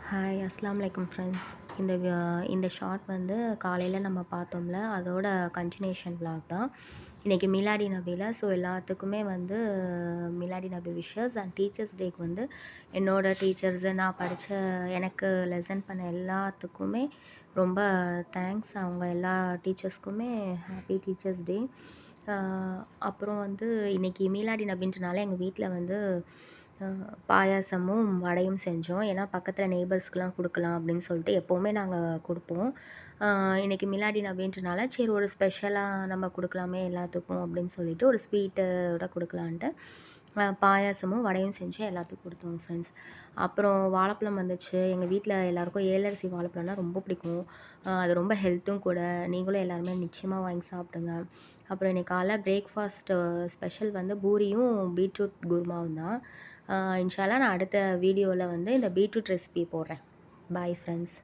Hi அஸ்ஸலாமு அலைக்கும் friends. இந்த ஷார்ட் வந்து காலையில் நம்ம பார்த்தோம்ல, அதோட கன்டினியூஷன் vlog தான். இன்றைக்கி மிலாடி நபில. ஸோ எல்லாத்துக்குமே வந்து Miladi Nabi wishes and teachers டேக்கு வந்து என்னோடய டீச்சர்ஸு, நான் படித்த எனக்கு லெசன் பண்ண எல்லாத்துக்குமே ரொம்ப தேங்க்ஸ். அவங்க எல்லா டீச்சர்ஸ்க்குமே ஹாப்பி டீச்சர்ஸ் டே. அப்புறம் வந்து இன்றைக்கி மீலாடி நபின்றனால எங்கள் வீட்டில் வந்து பாயாசமும் வடையும் செஞ்சோம். ஏன்னா பக்கத்தில் நெய்பர்ஸ்க்குலாம் கொடுக்கலாம் அப்படின்னு சொல்லிட்டு எப்போவுமே நாங்கள் கொடுப்போம். இன்றைக்கி மிலாடி நபின்றனால சரி ஒரு ஸ்பெஷலாக நம்ம கொடுக்கலாமே எல்லாத்துக்கும் அப்படின்னு சொல்லிட்டு ஒரு ஸ்வீட்டோட கொடுக்கலான்ட்டு பாயாசமும் வடையும் செஞ்சு எல்லாத்துக்கும் கொடுத்தோம் ஃப்ரெண்ட்ஸ். அப்புறம் வாழைப்பழம் வந்துச்சு. எங்கள் வீட்டில் எல்லாருக்கும் ஏலரிசி வாழைப்பழம்னா ரொம்ப பிடிக்கும். அது ரொம்ப ஹெல்த்தும் கூட. நீங்களும் எல்லாருமே நிச்சயமாக வாங்கி சாப்பிடுங்க. அப்புறம் இன்றைக்கி காலைல பிரேக்ஃபாஸ்ட் ஸ்பெஷல் வந்து பூரியும் பீட்ரூட் குருமாவும் தான். இன்ஷா அல்லாஹ் நான் அடுத்த வீடியோவில் வந்து இந்த பீட்ரூட் ரெசிபி போடுறேன். Bye friends.